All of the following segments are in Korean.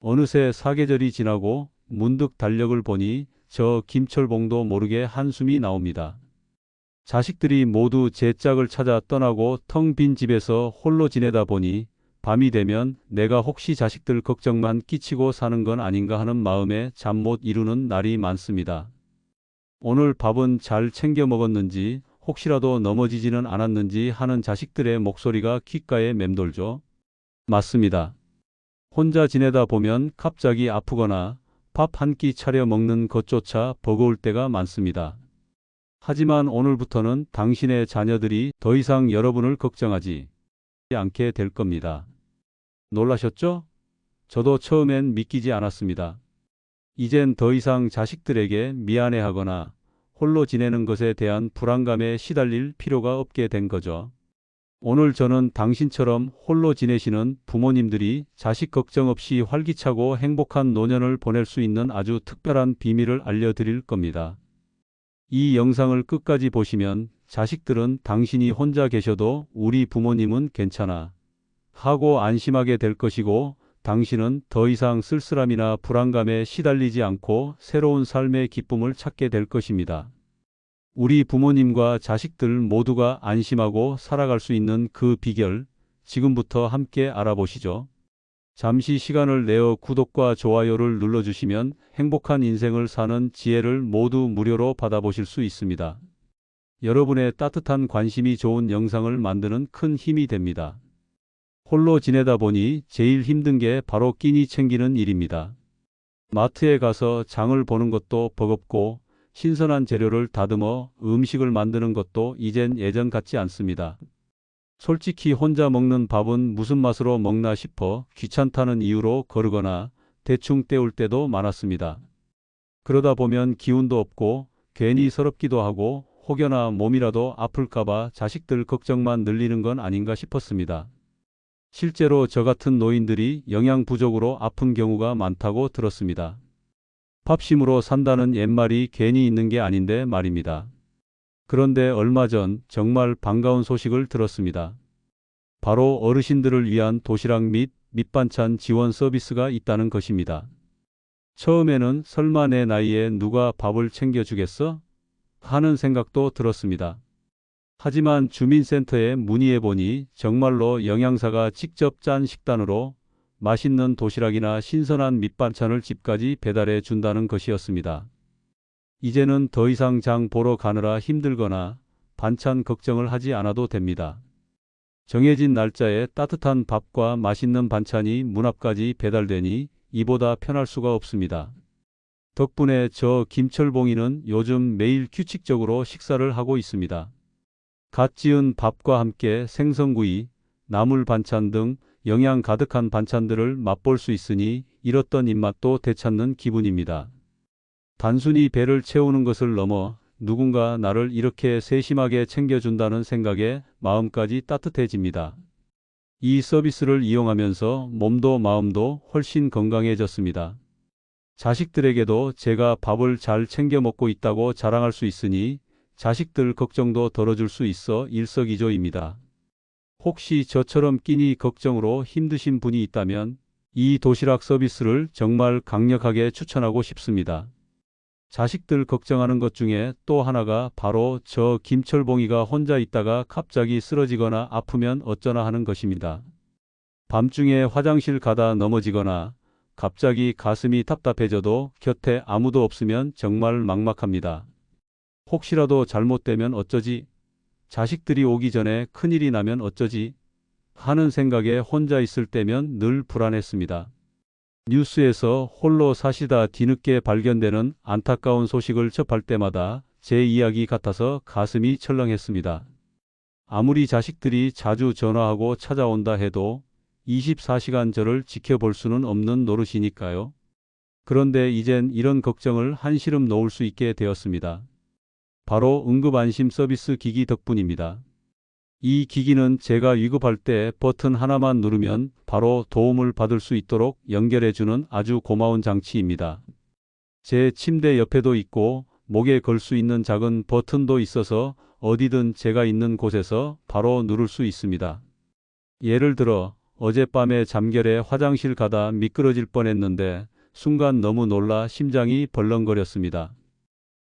어느새 사계절이 지나고 문득 달력을 보니 저 김철봉도 모르게 한숨이 나옵니다. 자식들이 모두 제 짝을 찾아 떠나고 텅 빈 집에서 홀로 지내다 보니 밤이 되면 내가 혹시 자식들 걱정만 끼치고 사는 건 아닌가 하는 마음에 잠 못 이루는 날이 많습니다. 오늘 밥은 잘 챙겨 먹었는지, 혹시라도 넘어지지는 않았는지 하는 자식들의 목소리가 귓가에 맴돌죠. 맞습니다. 혼자 지내다 보면 갑자기 아프거나 밥 한 끼 차려 먹는 것조차 버거울 때가 많습니다. 하지만 오늘부터는 당신의 자녀들이 더 이상 여러분을 걱정하지 않게 될 겁니다. 놀라셨죠? 저도 처음엔 믿기지 않았습니다. 이젠 더 이상 자식들에게 미안해하거나 홀로 지내는 것에 대한 불안감에 시달릴 필요가 없게 된 거죠. 오늘 저는 당신처럼 홀로 지내시는 부모님들이 자식 걱정 없이 활기차고 행복한 노년을 보낼 수 있는 아주 특별한 비밀을 알려드릴 겁니다. 이 영상을 끝까지 보시면 자식들은 당신이 혼자 계셔도 우리 부모님은 괜찮아 하고 안심하게 될 것이고, 당신은 더 이상 쓸쓸함이나 불안감에 시달리지 않고 새로운 삶의 기쁨을 찾게 될 것입니다. 우리 부모님과 자식들 모두가 안심하고 살아갈 수 있는 그 비결, 지금부터 함께 알아보시죠. 잠시 시간을 내어 구독과 좋아요를 눌러주시면 행복한 인생을 사는 지혜를 모두 무료로 받아보실 수 있습니다. 여러분의 따뜻한 관심이 좋은 영상을 만드는 큰 힘이 됩니다. 홀로 지내다 보니 제일 힘든 게 바로 끼니 챙기는 일입니다. 마트에 가서 장을 보는 것도 버겁고, 신선한 재료를 다듬어 음식을 만드는 것도 이젠 예전 같지 않습니다. 솔직히 혼자 먹는 밥은 무슨 맛으로 먹나 싶어 귀찮다는 이유로 거르거나 대충 때울 때도 많았습니다. 그러다 보면 기운도 없고 괜히 서럽기도 하고, 혹여나 몸이라도 아플까봐 자식들 걱정만 늘리는 건 아닌가 싶었습니다. 실제로 저 같은 노인들이 영양 부족으로 아픈 경우가 많다고 들었습니다. 밥심으로 산다는 옛말이 괜히 있는 게 아닌데 말입니다. 그런데 얼마 전 정말 반가운 소식을 들었습니다. 바로 어르신들을 위한 도시락 및 밑반찬 지원 서비스가 있다는 것입니다. 처음에는 설마 내 나이에 누가 밥을 챙겨주겠어? 하는 생각도 들었습니다. 하지만 주민센터에 문의해보니 정말로 영양사가 직접 짠 식단으로 맛있는 도시락이나 신선한 밑반찬을 집까지 배달해 준다는 것이었습니다. 이제는 더 이상 장 보러 가느라 힘들거나 반찬 걱정을 하지 않아도 됩니다. 정해진 날짜에 따뜻한 밥과 맛있는 반찬이 문 앞까지 배달되니 이보다 편할 수가 없습니다. 덕분에 저 김철봉이는 요즘 매일 규칙적으로 식사를 하고 있습니다. 갓 지은 밥과 함께 생선구이, 나물 반찬 등 영양 가득한 반찬들을 맛볼 수 있으니 잃었던 입맛도 되찾는 기분입니다. 단순히 배를 채우는 것을 넘어 누군가 나를 이렇게 세심하게 챙겨준다는 생각에 마음까지 따뜻해집니다. 이 서비스를 이용하면서 몸도 마음도 훨씬 건강해졌습니다. 자식들에게도 제가 밥을 잘 챙겨 먹고 있다고 자랑할 수 있으니 자식들 걱정도 덜어줄 수 있어 일석이조입니다. 혹시 저처럼 끼니 걱정으로 힘드신 분이 있다면 이 도시락 서비스를 정말 강력하게 추천하고 싶습니다. 자식들 걱정하는 것 중에 또 하나가 바로 저 김철봉이가 혼자 있다가 갑자기 쓰러지거나 아프면 어쩌나 하는 것입니다. 밤중에 화장실 가다 넘어지거나 갑자기 가슴이 답답해져도 곁에 아무도 없으면 정말 막막합니다. 혹시라도 잘못되면 어쩌지? 자식들이 오기 전에 큰일이 나면 어쩌지? 하는 생각에 혼자 있을 때면 늘 불안했습니다. 뉴스에서 홀로 사시다 뒤늦게 발견되는 안타까운 소식을 접할 때마다 제 이야기 같아서 가슴이 철렁했습니다. 아무리 자식들이 자주 전화하고 찾아온다 해도 24시간 저를 지켜볼 수는 없는 노릇이니까요. 그런데 이젠 이런 걱정을 한시름 놓을 수 있게 되었습니다. 바로 응급안심 서비스 기기 덕분입니다. 이 기기는 제가 위급할 때 버튼 하나만 누르면 바로 도움을 받을 수 있도록 연결해주는 아주 고마운 장치입니다. 제 침대 옆에도 있고 목에 걸 수 있는 작은 버튼도 있어서 어디든 제가 있는 곳에서 바로 누를 수 있습니다. 예를 들어 어젯밤에 잠결에 화장실 가다 미끄러질 뻔했는데 순간 너무 놀라 심장이 벌렁거렸습니다.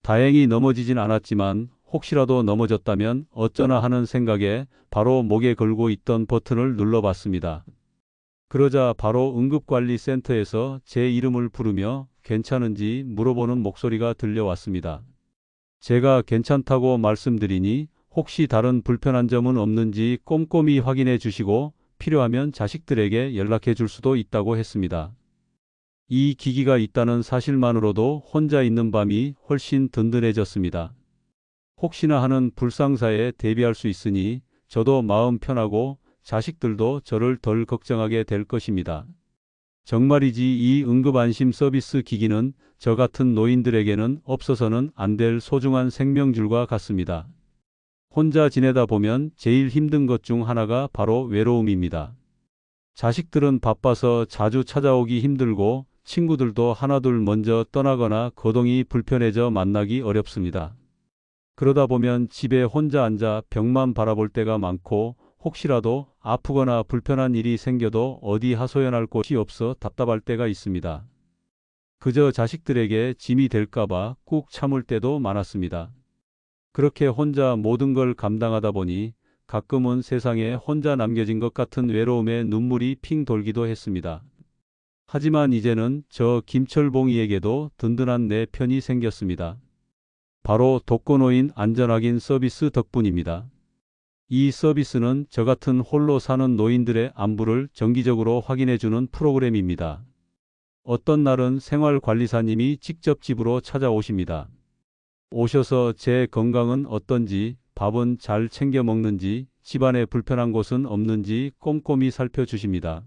다행히 넘어지진 않았지만 혹시라도 넘어졌다면 어쩌나 하는 생각에 바로 목에 걸고 있던 버튼을 눌러봤습니다. 그러자 바로 응급관리센터에서 제 이름을 부르며 괜찮은지 물어보는 목소리가 들려왔습니다. 제가 괜찮다고 말씀드리니 혹시 다른 불편한 점은 없는지 꼼꼼히 확인해 주시고 필요하면 자식들에게 연락해 줄 수도 있다고 했습니다. 이 기기가 있다는 사실만으로도 혼자 있는 밤이 훨씬 든든해졌습니다. 혹시나 하는 불상사에 대비할 수 있으니 저도 마음 편하고 자식들도 저를 덜 걱정하게 될 것입니다. 정말이지 이 응급안심 서비스 기기는 저 같은 노인들에게는 없어서는 안 될 소중한 생명줄과 같습니다. 혼자 지내다 보면 제일 힘든 것 중 하나가 바로 외로움입니다. 자식들은 바빠서 자주 찾아오기 힘들고 친구들도 하나둘 먼저 떠나거나 거동이 불편해져 만나기 어렵습니다. 그러다 보면 집에 혼자 앉아 벽만 바라볼 때가 많고 혹시라도 아프거나 불편한 일이 생겨도 어디 하소연할 곳이 없어 답답할 때가 있습니다. 그저 자식들에게 짐이 될까봐 꾹 참을 때도 많았습니다. 그렇게 혼자 모든 걸 감당하다 보니 가끔은 세상에 혼자 남겨진 것 같은 외로움에 눈물이 핑 돌기도 했습니다. 하지만 이제는 저 김철봉이에게도 든든한 내 편이 생겼습니다. 바로 독거노인 안전확인 서비스 덕분입니다. 이 서비스는 저 같은 홀로 사는 노인들의 안부를 정기적으로 확인해주는 프로그램입니다. 어떤 날은 생활관리사님이 직접 집으로 찾아오십니다. 오셔서 제 건강은 어떤지, 밥은 잘 챙겨 먹는지, 집안에 불편한 곳은 없는지 꼼꼼히 살펴주십니다.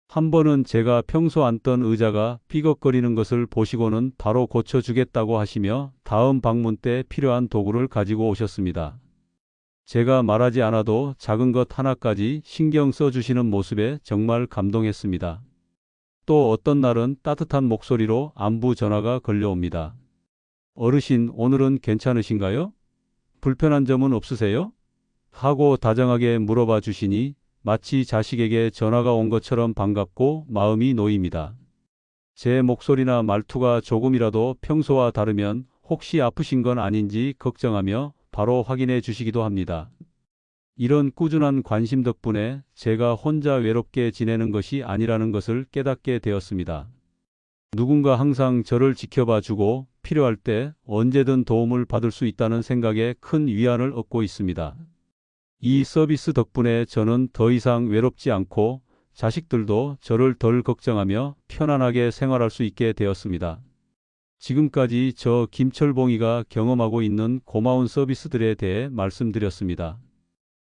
한 번은 제가 평소 앉던 의자가 삐걱거리는 것을 보시고는 바로 고쳐주겠다고 하시며 다음 방문 때 필요한 도구를 가지고 오셨습니다. 제가 말하지 않아도 작은 것 하나까지 신경 써주시는 모습에 정말 감동했습니다. 또 어떤 날은 따뜻한 목소리로 안부 전화가 걸려옵니다. 어르신, 오늘은 괜찮으신가요? 불편한 점은 없으세요? 하고 다정하게 물어봐 주시니 마치 자식에게 전화가 온 것처럼 반갑고 마음이 놓입니다. 제 목소리나 말투가 조금이라도 평소와 다르면 혹시 아프신 건 아닌지 걱정하며 바로 확인해 주시기도 합니다. 이런 꾸준한 관심 덕분에 제가 혼자 외롭게 지내는 것이 아니라는 것을 깨닫게 되었습니다. 누군가 항상 저를 지켜봐 주고 필요할 때 언제든 도움을 받을 수 있다는 생각에 큰 위안을 얻고 있습니다. 이 서비스 덕분에 저는 더 이상 외롭지 않고 자식들도 저를 덜 걱정하며 편안하게 생활할 수 있게 되었습니다. 지금까지 저 김철봉이가 경험하고 있는 고마운 서비스들에 대해 말씀드렸습니다.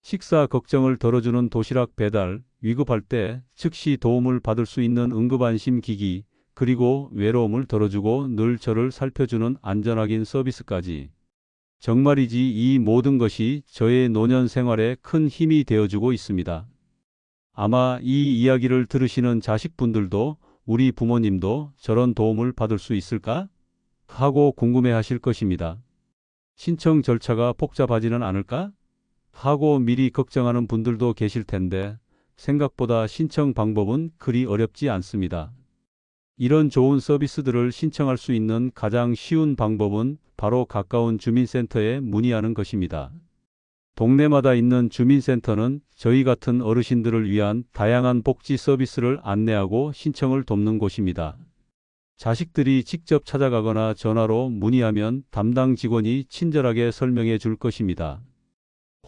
식사 걱정을 덜어주는 도시락 배달, 위급할 때 즉시 도움을 받을 수 있는 응급안심 기기, 그리고 외로움을 덜어주고 늘 저를 살펴주는 안전확인 서비스까지. 정말이지 이 모든 것이 저의 노년 생활에 큰 힘이 되어주고 있습니다. 아마 이 이야기를 들으시는 자식분들도 우리 부모님도 저런 도움을 받을 수 있을까? 하고 궁금해하실 것입니다. 신청 절차가 복잡하지는 않을까? 하고 미리 걱정하는 분들도 계실 텐데 생각보다 신청 방법은 그리 어렵지 않습니다. 이런 좋은 서비스들을 신청할 수 있는 가장 쉬운 방법은 바로 가까운 주민센터에 문의하는 것입니다. 동네마다 있는 주민센터는 저희 같은 어르신들을 위한 다양한 복지 서비스를 안내하고 신청을 돕는 곳입니다. 자식들이 직접 찾아가거나 전화로 문의하면 담당 직원이 친절하게 설명해 줄 것입니다.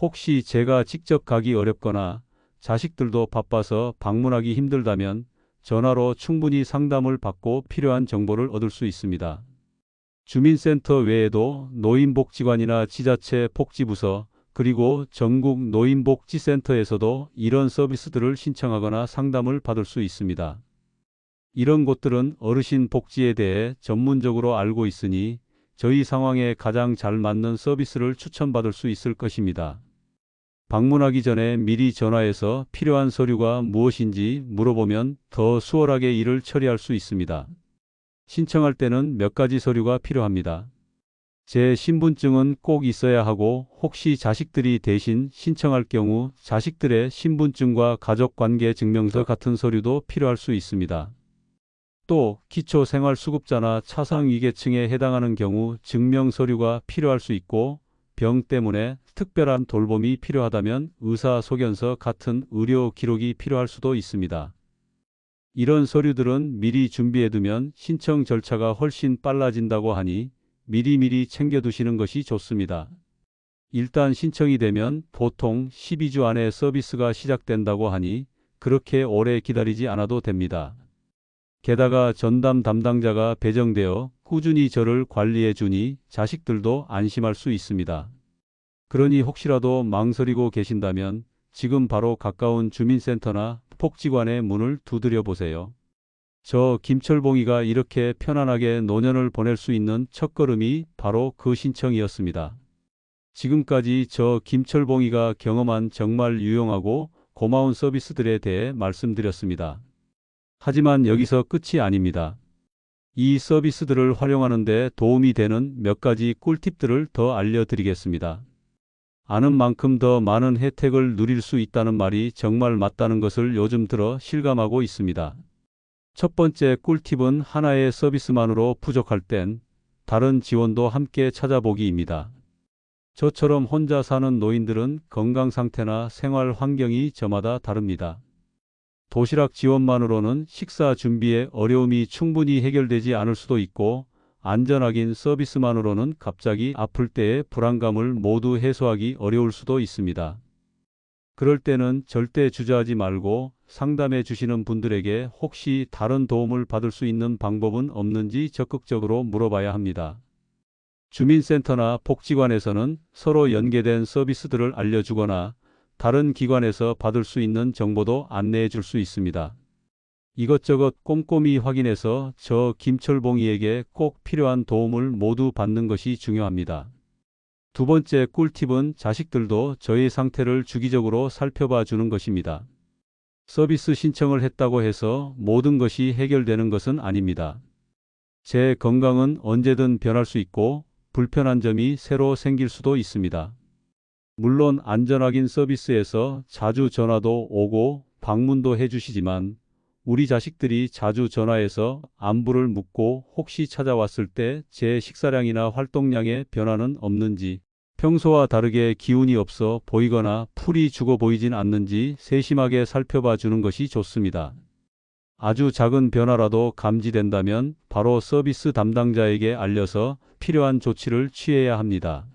혹시 제가 직접 가기 어렵거나 자식들도 바빠서 방문하기 힘들다면 전화로 충분히 상담을 받고 필요한 정보를 얻을 수 있습니다. 주민센터 외에도 노인복지관이나 지자체 복지부서 그리고 전국 노인복지센터에서도 이런 서비스들을 신청하거나 상담을 받을 수 있습니다. 이런 곳들은 어르신 복지에 대해 전문적으로 알고 있으니 저희 상황에 가장 잘 맞는 서비스를 추천받을 수 있을 것입니다. 방문하기 전에 미리 전화해서 필요한 서류가 무엇인지 물어보면 더 수월하게 일을 처리할 수 있습니다. 신청할 때는 몇 가지 서류가 필요합니다. 제 신분증은 꼭 있어야 하고 혹시 자식들이 대신 신청할 경우 자식들의 신분증과 가족관계 증명서 같은 서류도 필요할 수 있습니다. 또 기초생활수급자나 차상위계층에 해당하는 경우 증명서류가 필요할 수 있고 병 때문에 특별한 돌봄이 필요하다면 의사소견서 같은 의료 기록이 필요할 수도 있습니다. 이런 서류들은 미리 준비해두면 신청 절차가 훨씬 빨라진다고 하니 미리미리 챙겨두시는 것이 좋습니다. 일단 신청이 되면 보통 12주 안에 서비스가 시작된다고 하니 그렇게 오래 기다리지 않아도 됩니다. 게다가 전담 담당자가 배정되어 꾸준히 저를 관리해 주니 자식들도 안심할 수 있습니다. 그러니 혹시라도 망설이고 계신다면 지금 바로 가까운 주민센터나 복지관의 문을 두드려 보세요. 저 김철봉이가 이렇게 편안하게 노년을 보낼 수 있는 첫걸음이 바로 그 신청이었습니다. 지금까지 저 김철봉이가 경험한 정말 유용하고 고마운 서비스들에 대해 말씀드렸습니다. 하지만 여기서 끝이 아닙니다. 이 서비스들을 활용하는 데 도움이 되는 몇 가지 꿀팁들을 더 알려드리겠습니다. 아는 만큼 더 많은 혜택을 누릴 수 있다는 말이 정말 맞다는 것을 요즘 들어 실감하고 있습니다. 첫 번째 꿀팁은 하나의 서비스만으로 부족할 땐 다른 지원도 함께 찾아보기입니다. 저처럼 혼자 사는 노인들은 건강 상태나 생활 환경이 저마다 다릅니다. 도시락 지원만으로는 식사 준비에 어려움이 충분히 해결되지 않을 수도 있고 안전하긴 서비스만으로는 갑자기 아플 때의 불안감을 모두 해소하기 어려울 수도 있습니다. 그럴 때는 절대 주저하지 말고 상담해 주시는 분들에게 혹시 다른 도움을 받을 수 있는 방법은 없는지 적극적으로 물어봐야 합니다. 주민센터나 복지관에서는 서로 연계된 서비스들을 알려주거나 다른 기관에서 받을 수 있는 정보도 안내해 줄 수 있습니다. 이것저것 꼼꼼히 확인해서 저 김철봉이에게 꼭 필요한 도움을 모두 받는 것이 중요합니다. 두 번째 꿀팁은 자식들도 저의 상태를 주기적으로 살펴봐 주는 것입니다. 서비스 신청을 했다고 해서 모든 것이 해결되는 것은 아닙니다. 제 건강은 언제든 변할 수 있고 불편한 점이 새로 생길 수도 있습니다. 물론 안전확인 서비스에서 자주 전화도 오고 방문도 해주시지만 우리 자식들이 자주 전화해서 안부를 묻고 혹시 찾아왔을 때 제 식사량이나 활동량에 변화는 없는지, 평소와 다르게 기운이 없어 보이거나 풀이 죽어 보이진 않는지 세심하게 살펴봐 주는 것이 좋습니다. 아주 작은 변화라도 감지된다면 바로 서비스 담당자에게 알려서 필요한 조치를 취해야 합니다.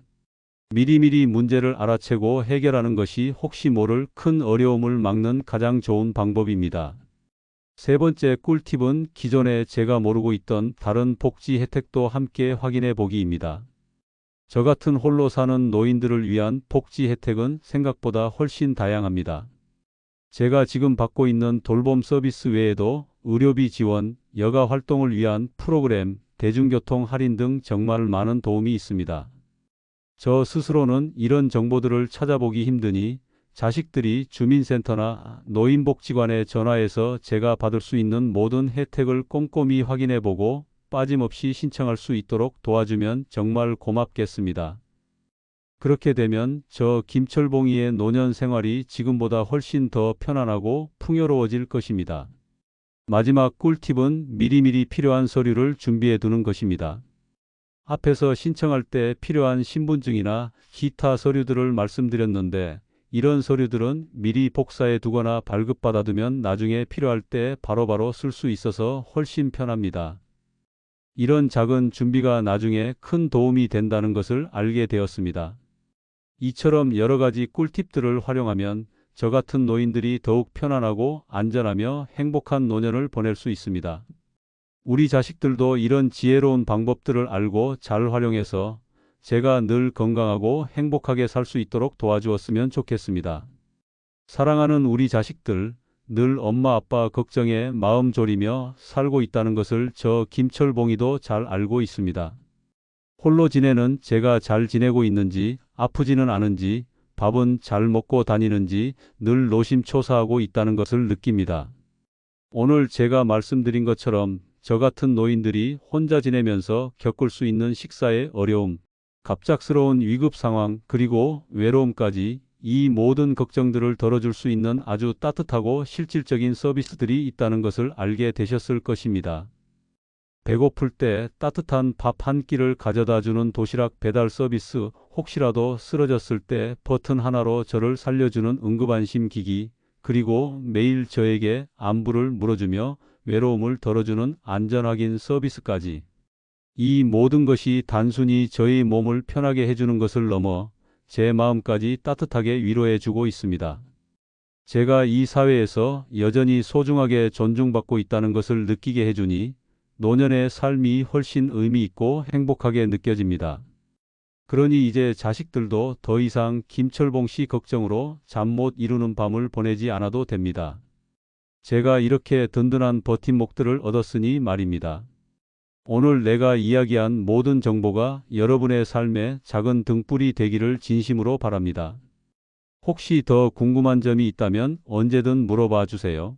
미리미리 문제를 알아채고 해결하는 것이 혹시 모를 큰 어려움을 막는 가장 좋은 방법입니다. 세 번째 꿀팁은 기존에 제가 모르고 있던 다른 복지 혜택도 함께 확인해 보기입니다. 저 같은 홀로 사는 노인들을 위한 복지 혜택은 생각보다 훨씬 다양합니다. 제가 지금 받고 있는 돌봄 서비스 외에도 의료비 지원, 여가 활동을 위한 프로그램, 대중교통 할인 등 정말 많은 도움이 있습니다. 저 스스로는 이런 정보들을 찾아보기 힘드니 자식들이 주민센터나 노인복지관에 전화해서 제가 받을 수 있는 모든 혜택을 꼼꼼히 확인해보고 빠짐없이 신청할 수 있도록 도와주면 정말 고맙겠습니다. 그렇게 되면 저 김철봉이의 노년 생활이 지금보다 훨씬 더 편안하고 풍요로워질 것입니다. 마지막 꿀팁은 미리미리 필요한 서류를 준비해 두는 것입니다. 앞에서 신청할 때 필요한 신분증이나 기타 서류들을 말씀드렸는데 이런 서류들은 미리 복사해 두거나 발급받아 두면 나중에 필요할 때 바로바로 쓸 수 있어서 훨씬 편합니다. 이런 작은 준비가 나중에 큰 도움이 된다는 것을 알게 되었습니다. 이처럼 여러 가지 꿀팁들을 활용하면 저 같은 노인들이 더욱 편안하고 안전하며 행복한 노년을 보낼 수 있습니다. 우리 자식들도 이런 지혜로운 방법들을 알고 잘 활용해서 제가 늘 건강하고 행복하게 살 수 있도록 도와주었으면 좋겠습니다. 사랑하는 우리 자식들, 늘 엄마 아빠 걱정에 마음 졸이며 살고 있다는 것을 저 김철봉이도 잘 알고 있습니다. 홀로 지내는 제가 잘 지내고 있는지, 아프지는 않은지, 밥은 잘 먹고 다니는지 늘 노심초사하고 있다는 것을 느낍니다. 오늘 제가 말씀드린 것처럼 저 같은 노인들이 혼자 지내면서 겪을 수 있는 식사의 어려움, 갑작스러운 위급 상황 그리고 외로움까지 이 모든 걱정들을 덜어줄 수 있는 아주 따뜻하고 실질적인 서비스들이 있다는 것을 알게 되셨을 것입니다. 배고플 때 따뜻한 밥 한 끼를 가져다 주는 도시락 배달 서비스, 혹시라도 쓰러졌을 때 버튼 하나로 저를 살려주는 응급안심 기기, 그리고 매일 저에게 안부를 물어주며 외로움을 덜어주는 안전확인 서비스까지. 이 모든 것이 단순히 저의 몸을 편하게 해주는 것을 넘어 제 마음까지 따뜻하게 위로해 주고 있습니다. 제가 이 사회에서 여전히 소중하게 존중받고 있다는 것을 느끼게 해주니 노년의 삶이 훨씬 의미 있고 행복하게 느껴집니다. 그러니 이제 자식들도 더 이상 김철봉 씨 걱정으로 잠 못 이루는 밤을 보내지 않아도 됩니다. 제가 이렇게 든든한 버팀목들을 얻었으니 말입니다. 오늘 내가 이야기한 모든 정보가 여러분의 삶에 작은 등불이 되기를 진심으로 바랍니다. 혹시 더 궁금한 점이 있다면 언제든 물어봐 주세요.